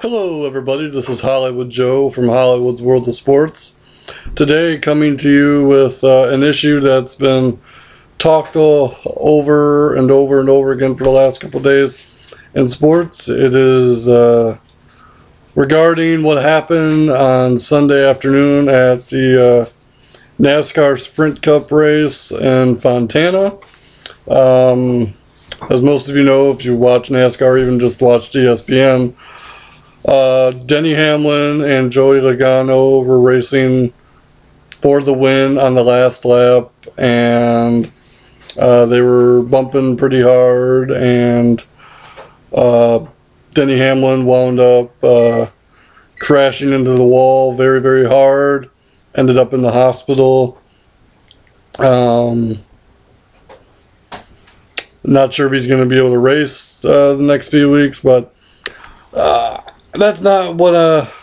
Hello everybody, this is Hollywood Joe from Hollywood's World of Sports. Today coming to you with an issue that's been talked over and over and over again for the last couple of days in sports. It is regarding what happened on Sunday afternoon at the NASCAR Sprint Cup race in Fontana. As most of you know, if you watch NASCAR, even just watch ESPN, Denny Hamlin and Joey Logano were racing for the win on the last lap, and they were bumping pretty hard, and Denny Hamlin wound up crashing into the wall very, very hard, ended up in the hospital. Not sure if he's going to be able to race the next few weeks, but that's not what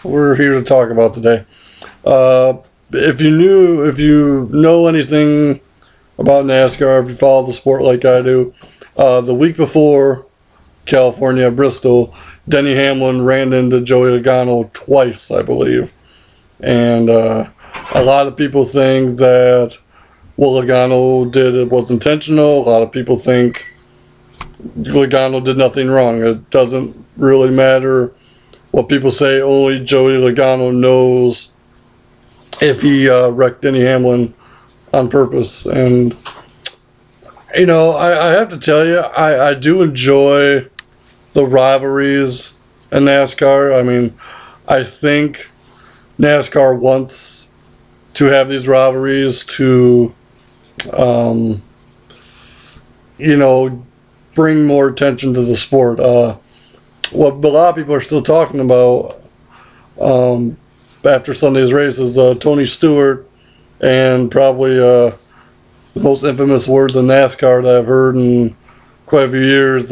we're here to talk about today. If you know anything about NASCAR, if you follow the sport like I do, the week before California, Bristol, Denny Hamlin ran into Joey Logano twice, I believe. And a lot of people think that what Logano did was intentional. A lot of people think Logano did nothing wrong. It doesn't really matter what people say. Only Joey Logano knows if he wrecked Denny Hamlin on purpose. And, you know, I have to tell you, I do enjoy the rivalries in NASCAR. I mean, I think NASCAR wants to have these rivalries to, you know, bring more attention to the sport. What a lot of people are still talking about after Sunday's race is Tony Stewart, and probably the most infamous words in NASCAR that I've heard in quite a few years,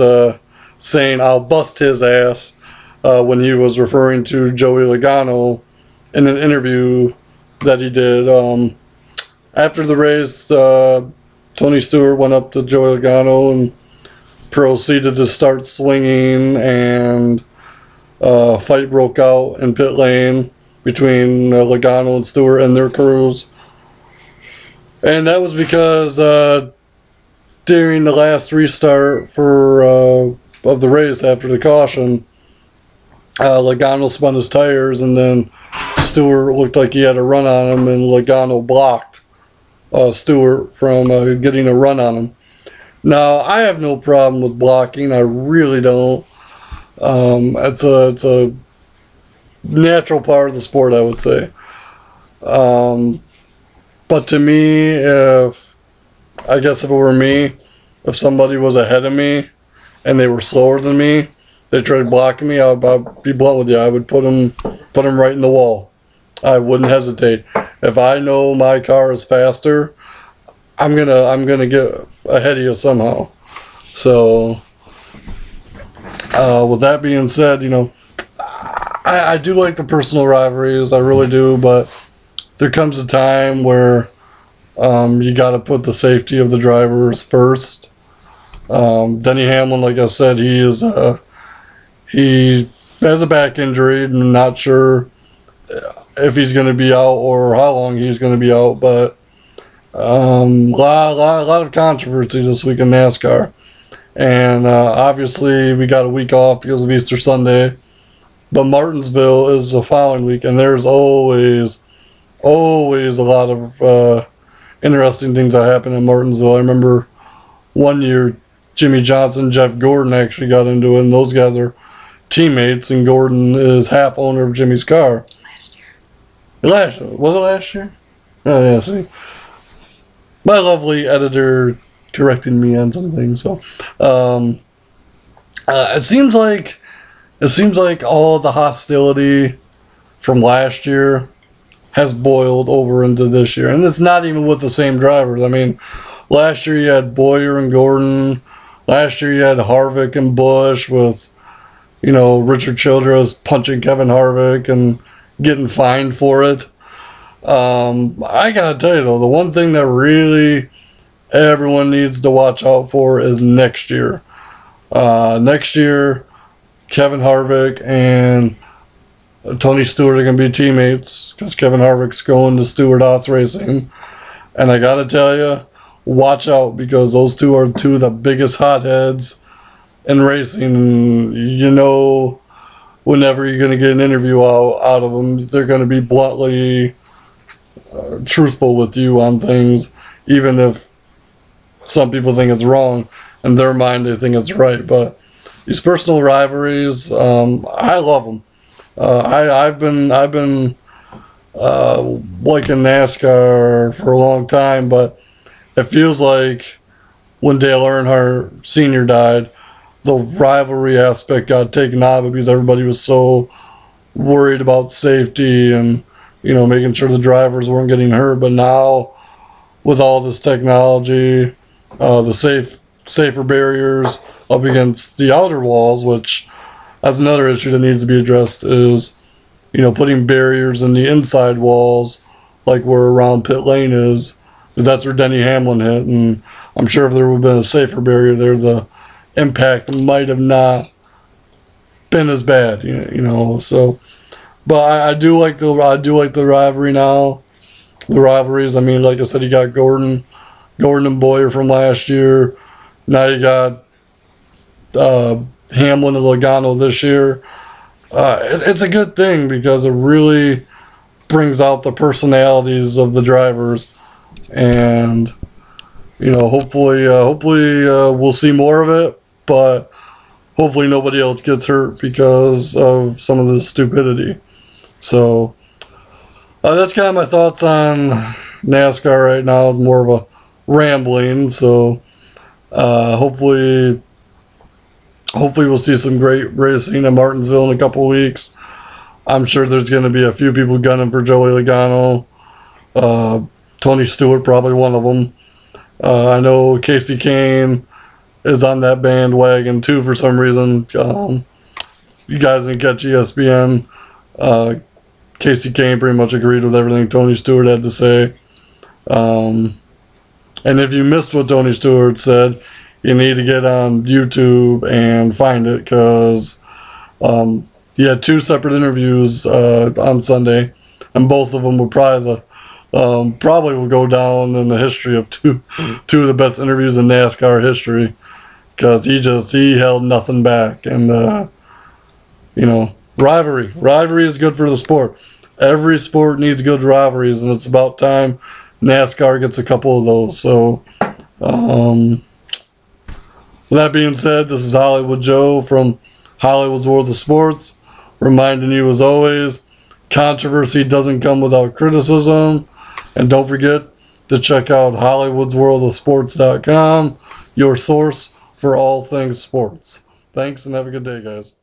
saying "I'll bust his ass" when he was referring to Joey Logano in an interview that he did. After the race, Tony Stewart went up to Joey Logano and proceeded to start swinging, and a fight broke out in pit lane between Logano and Stewart and their crews. And that was because during the last restart of the race after the caution, Logano spun his tires, and then Stewart looked like he had a run on him, and Logano blocked Stewart from getting a run on him. Now, I have no problem with blocking. I really don't. It's a natural part of the sport, I would say. But to me, if it were me, if somebody was ahead of me and they were slower than me, they tried blocking me, I'd be blunt with you. I would put them right in the wall. I wouldn't hesitate. If I know my car is faster, I'm gonna get ahead of you somehow. So, with that being said, you know, I do like the personal rivalries, I really do, but there comes a time where you got to put the safety of the drivers first. Denny Hamlin, like I said, he has a back injury. I'm not sure if he's going to be out or how long he's going to be out, but a lot of controversy this week in NASCAR. And obviously we got a week off because of Easter Sunday, but Martinsville is the following week, and there's always a lot of interesting things that happen in Martinsville. I remember one year Jimmy Johnson, Jeff Gordon actually got into it, and those guys are teammates, and Gordon is half owner of Jimmy's car. Was it last year? Oh yeah, see. My lovely editor corrected me on something. So it seems like all the hostility from last year has boiled over into this year, and it's not even with the same drivers. I mean, last year you had Boyer and Gordon. Last year you had Harvick and Busch, with, you know, Richard Childress punching Kevin Harvick and getting fined for it. I gotta tell you though, the one thing that really everyone needs to watch out for is next year. Next year, Kevin Harvick and Tony Stewart are going to be teammates because Kevin Harvick's going to Stewart-Haas Racing. And I got to tell you, watch out because those two are two of the biggest hotheads in racing. You know, whenever you're going to get an interview out of them, they're going to be bluntly truthful with you on things, even if some people think it's wrong. In their mind, they think it's right. But these personal rivalries, I love them. I've been liking NASCAR for a long time, but it feels like when Dale Earnhardt Sr. died, the rivalry aspect got taken out of it because everybody was so worried about safety and, you know, making sure the drivers weren't getting hurt. But now, with all this technology, the safer barriers up against the outer walls, which that's another issue that needs to be addressed, is, you know, putting barriers in the inside walls, like where around pit lane is, because that's where Denny Hamlin hit. And I'm sure if there would have been a safer barrier there, the impact might have not been as bad, you know. So, but I do like the rivalry now. The rivalries. I mean, like I said, you got Gordon and Boyer from last year. Now you got Hamlin and Logano this year. It's a good thing because it really brings out the personalities of the drivers, and, you know, hopefully we'll see more of it. But hopefully nobody else gets hurt because of some of the stupidity. So that's kind of my thoughts on NASCAR right now. It's more of a rambling. So hopefully we'll see some great racing in Martinsville in a couple of weeks. I'm sure there's going to be a few people gunning for Joey Logano. Tony Stewart, probably one of them. I know Casey Kane is on that bandwagon too for some reason. You guys didn't catch ESPN. Casey Kane pretty much agreed with everything Tony Stewart had to say. And if you missed what Tony Stewart said, you need to get on YouTube and find it, because he had two separate interviews on Sunday, and both of them were probably will go down in the history of two of the best interviews in NASCAR history, because he held nothing back. And you know, rivalry is good for the sport. Every sport needs good rivalries, and it's about time NASCAR gets a couple of those. So with that being said, this is Hollywood Joe from Hollywood's World of Sports, reminding you as always, controversy doesn't come without criticism. And don't forget to check out hollywoodsworldofsports.com, your source for all things sports. Thanks, and have a good day, guys.